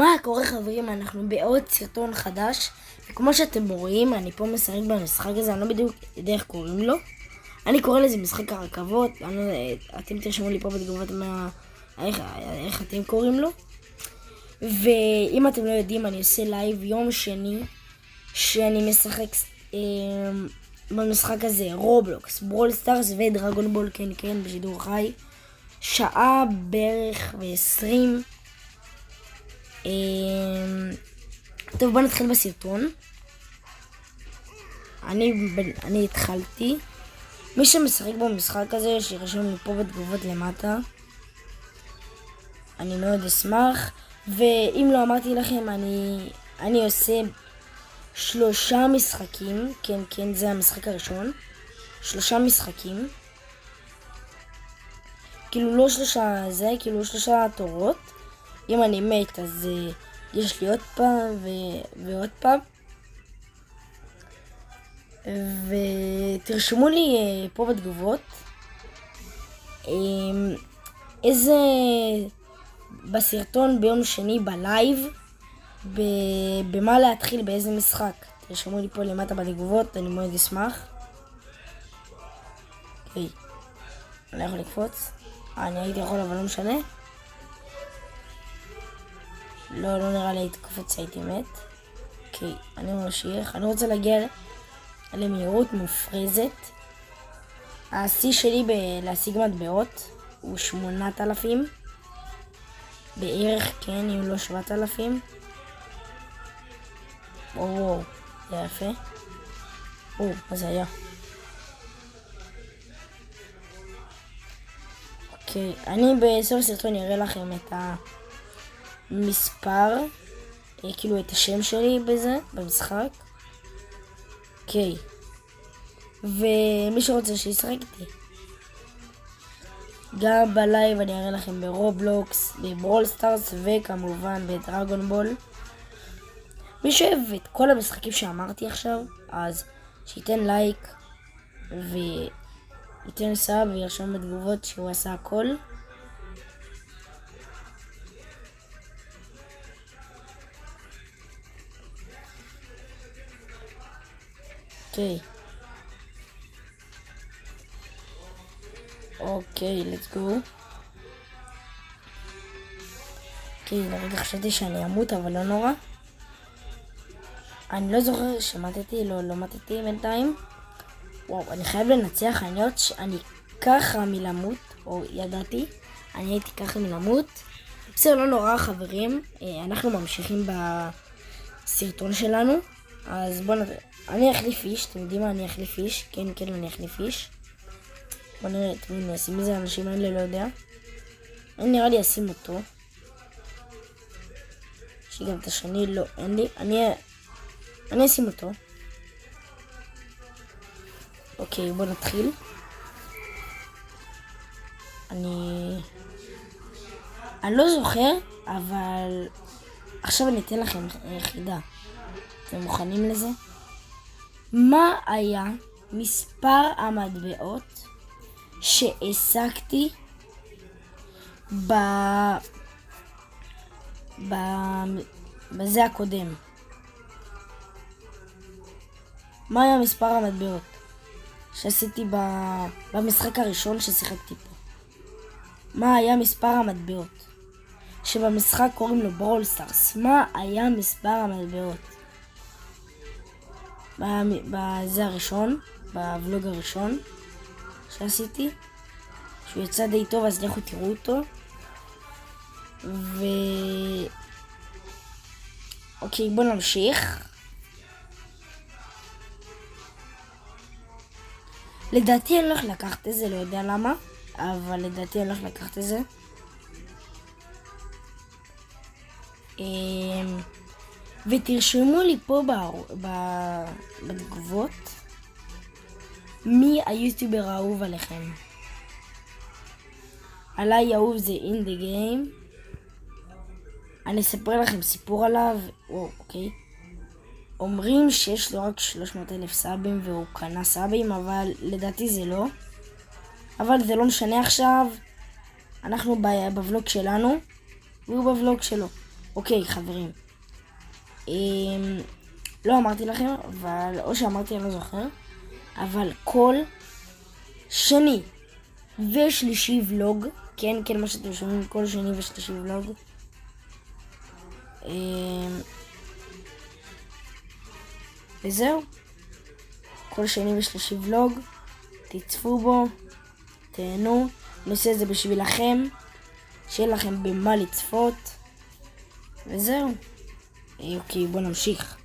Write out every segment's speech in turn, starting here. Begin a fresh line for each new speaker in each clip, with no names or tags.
מה קורה חברים? אנחנו בעוד סרטון חדש, וכמו שאתם רואים, אני פה משחק במשחק הזה, אני לא בדיוק יודע איך קוראים לו. אני קורא לזה משחק הרכבות, אתם תרשמו לי פה בתגובות איך אתם קוראים לו. ואם אתם לא יודעים, אני עושה לייב יום שני, שאני משחק במשחק הזה, רובלוקס, ברול סטארס ודרגון בול כן בשידור חי. שעה בערך ו20. טוב, בוא נתחיל בסרטון. אני התחלתי. מי שמשחק במשחק הזה, שירשום לי פה בתגובות למטה, אני מאוד אשמח. ואם לא אמרתי לכם, אני עושה 3 משחקים. כן, זה המשחק הראשון. 3 משחקים. כאילו לא 3 זה, כאילו 3 תורות. אם אני מת אז יש לי עוד פעם ועוד פעם. ותרשמו לי פה בתגובות איזה בסרטון ביום שני בלייב במה להתחיל, באיזה משחק. תרשמו לי פה למטה בתגובות, אני מאוד אשמח. אוקיי, אני יכול לקפוץ. אני הייתי יכול אבל לא משנה. לא נראה לי הייתי קופץ, הייתי מת. אוקיי, אני ממשיך. אני רוצה להגיע למהירות מופרזת. השיא שלי להשיג מטבעות הוא 8,000 בערך, כן, אם לא 7,000. וואו, זה יפה. מה זה היה? אוקיי, אני בסוף הסרטון אראה לכם את המספר, כאילו את השם שלי בזה, במשחק. אוקיי. ומי שרוצה שישחק איתי. גם בלייב אני אראה לכם ברובלוקס, בברול סטארס וכמובן בדרגון בול. מי שאוהב את כל המשחקים שאמרתי עכשיו, אז שייתן לייק וייתן סאב וירשום בתגובות שהוא עשה הכל. אוקיי, let's go. לרגע חשבתי שאני אמות, אבל לא נורא. אני לא זוכר שמתתי, לא מתתי בינתיים. וואו, אני חייב לנצח, אני ככה מלמות, או ידעתי, אני הייתי ככה מלמות. בסדר, לא נורא חברים, אנחנו ממשיכים בסרטון שלנו. אז בואו אני אחליף איש, אתם יודעים מה? אני אחליף איש, כן, אני אחליף איש. בוא נראה את מי נשים, איזה אנשים האלה, לא יודע. אני נראה לי אשים אותו. שגם את השני, לא, אין לי. אני אשים אותו. אוקיי, בוא נתחיל. אני לא זוכר, אבל עכשיו אני אתן לכם חידה. אתם מוכנים לזה? מה היה מספר המטבעות שהשגתי בזה הקודם? מה היה מספר המטבעות שעשיתי במשחק הראשון ששיחקתי פה? מה היה מספר המטבעות שבמשחק קוראים לו ברול סטארס? מה היה מספר המטבעות בזה הראשון, בוולוג הראשון שעשיתי, שהוא יצא די טוב, אז לכו תראו אותו. אוקיי, בוא נמשיך. לדעתי אני הולך לקחת את זה, לא יודע למה, אבל לדעתי אני הולך לקחת את זה. ותרשמו לי פה בתגובות מי היוטיובר האהוב עליכם. עליי אהוב זה In The Game. אני אספר לכם סיפור עליו. אוקיי. אומרים שיש לו רק 300,000 סאבים והוא קנה סאבים, אבל לדעתי זה לא. אבל זה לא משנה עכשיו. אנחנו בוולוג שלנו והוא בוולוג שלו. אוקיי, חברים. לא אמרתי לכם, אבל, או שאמרתי, אני לא זוכר, אבל כל שני ושלישי ולוג, כן, מה שאתם שומעים, כל שני ושלישי ולוג, וזהו. כל שני ושלישי ולוג, תצפו בו, תהנו, אני עושה את זה בשבילכם, שיהיה לכם במה לצפות, וזהו. אוקיי, בוא נמשיך.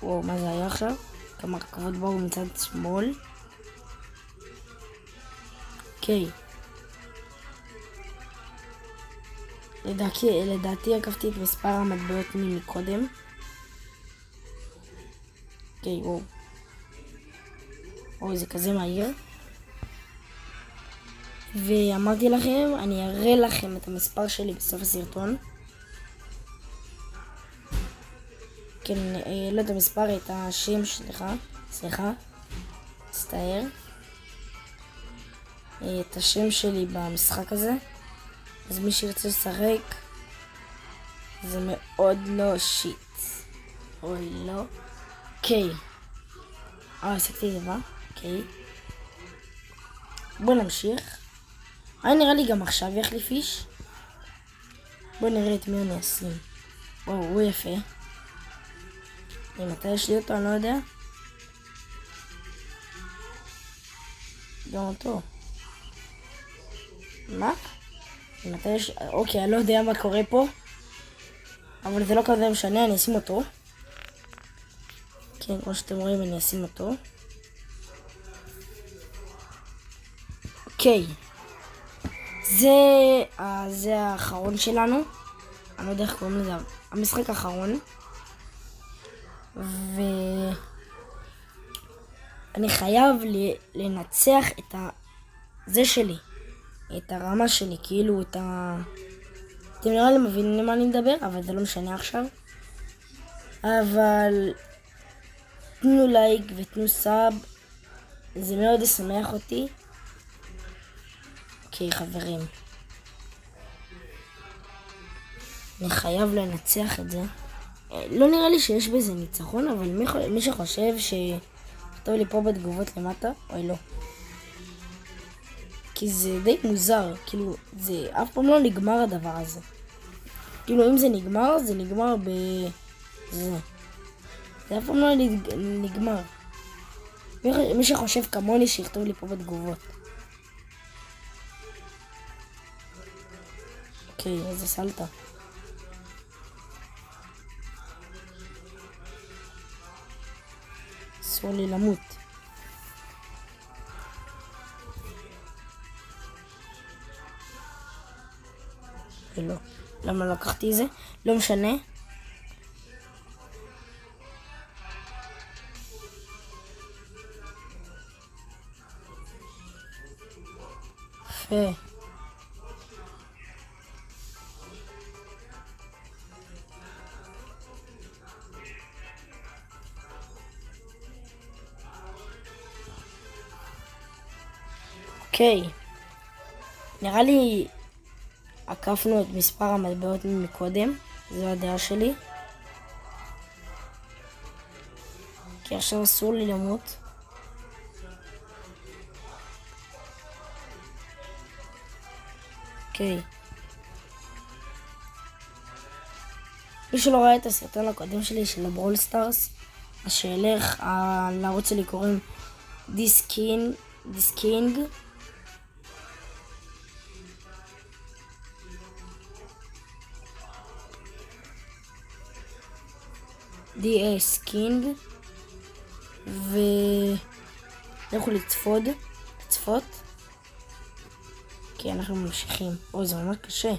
וואו, מה זה היה עכשיו? כמה רכבות באו מצד שמאל. אוקיי. לדעתי עקפתי את מספר המטבעות מקודם. אוקיי, וואו. אוי, זה כזה מהיר. ואמרתי לכם, אני אראה לכם את המספר שלי בסוף הסרטון. כן, לא את המספר, את השם, סליחה, מצטער. את השם שלי במשחק הזה. אז מי שירצה לשחק, זה מאוד לא שיט. אוי, לא. אוקיי. עסקתי דבר. אוקיי. בוא נמשיך. נראה לי גם עכשיו יחליף איש. בוא נראה את מי אני אשים. וואו, הוא יפה. מתי יש לי אותו, אני לא יודע. גם אותו. מה? מתי יש... אוקיי, אני לא יודע מה קורה פה. אבל זה לא כזה משנה, אני אשים אותו. כן, כמו שאתם רואים, אני אשים אותו. אוקיי. זה האחרון שלנו. אני לא יודע איך קוראים לזה. המשחק האחרון. ואני חייב לנצח את זה שלי. את הרמה שלי, כאילו את אתם נראה לי מבינים למה אני מדבר, אבל זה לא משנה עכשיו. אבל תנו לייק ותנו סאב, זה מאוד ישמח אותי. אוקיי, חברים, אני חייב לנצח את זה. לא נראה לי שיש בזה ניצחון, אבל מי שחושב שכתוב לי פה בתגובות למטה, אוי לא. כי זה די מוזר, כאילו, זה אף פעם לא נגמר הדבר הזה. כאילו, אם זה נגמר, זה נגמר זה אף פעם לא נגמר. מי שחושב כמוני, שיכתוב לי פה בתגובות. אוקיי, איזה סלטה. אסור לי למות. ולא. למה לקחתי את זה? לא משנה. יפה. אוקיי. נראה לי עקפנו את מספר המטבעות מקודם. זו הדעה שלי. כי עכשיו אסור לי למות. אוקיי. מי שלא ראה את הסרטון הקודם שלי של הברול סטארס, אז שילך, לערוץ שלי קוראים דיסקינג. DS קינג, ולכו לצפות, כי אנחנו ממשיכים. אוי, זה ממש קשה.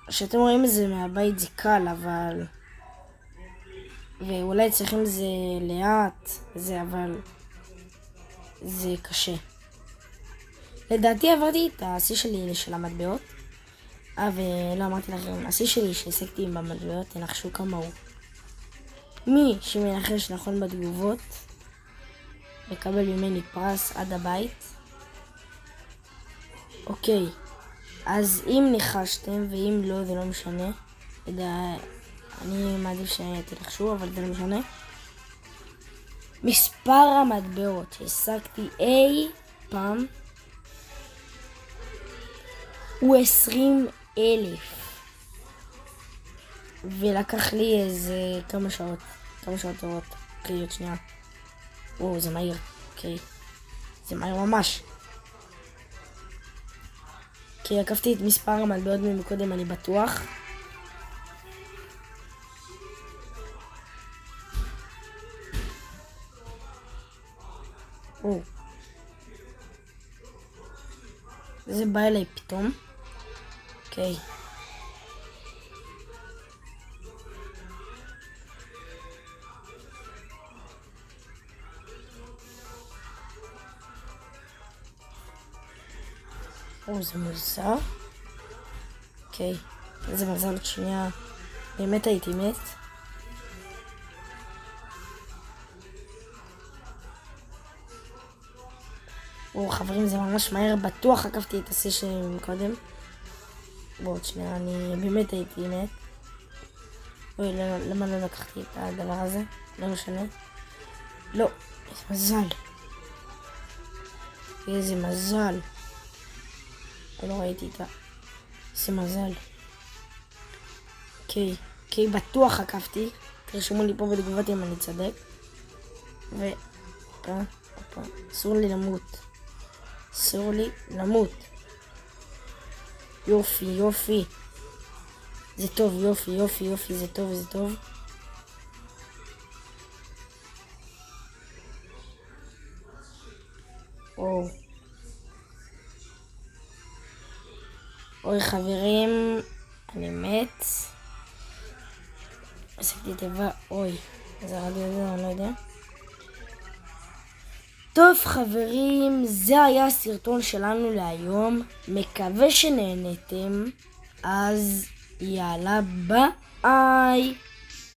שאתם רואים את זה מהבית זה קל, אבל ואולי צריכים זה לאט, אבל זה קשה. לדעתי עברתי את השיא שלי של המטבעות. ולא אמרתי לכם, השיא שלי שהעסקתי במטבעות, תנחשו כמה הוא. מי שמנחש נכון בתגובות מקבל ממני פרס עד הבית. אוקיי, אז אם ניחשתם, ואם לא, זה לא משנה. אני מעדיף שתנחשו, אבל זה לא משנה. מספר המטבעות שהשגתי אי פעם הוא 20,000. ולקח לי איזה כמה שעות טובות. אוקיי, עוד שנייה. זה מהיר. אוקיי. זה מהיר ממש. כי עקפתי את מספר המטבעות מקודם, אני בטוח. זה בא אליי פתאום. אוקיי. זה מוזר. אוקיי. איזה מזל, עוד שנייה. באמת הייתי מת. חברים, זה ממש מהר. בטוח עקפתי את השיא שלי מקודם. עוד שנייה, אני באמת הייתי מת. למה לא לקחתי את הדבר הזה? לא משנה. לא, איזה מזל. איזה מזל. לא ראיתי איתה. איזה מזל. אוקיי, בטוח עקפתי. תרשמו לי פה בתגובות אם אני צדק. אסור לי למות. יופי. זה טוב, יופי, זה טוב. אוי חברים, אני מת. עשיתי תיבה, זה רדיו זה, אני לא יודע. טוב חברים, זה היה הסרטון שלנו להיום. מקווה שנהנתם. אז יאללה, ביי.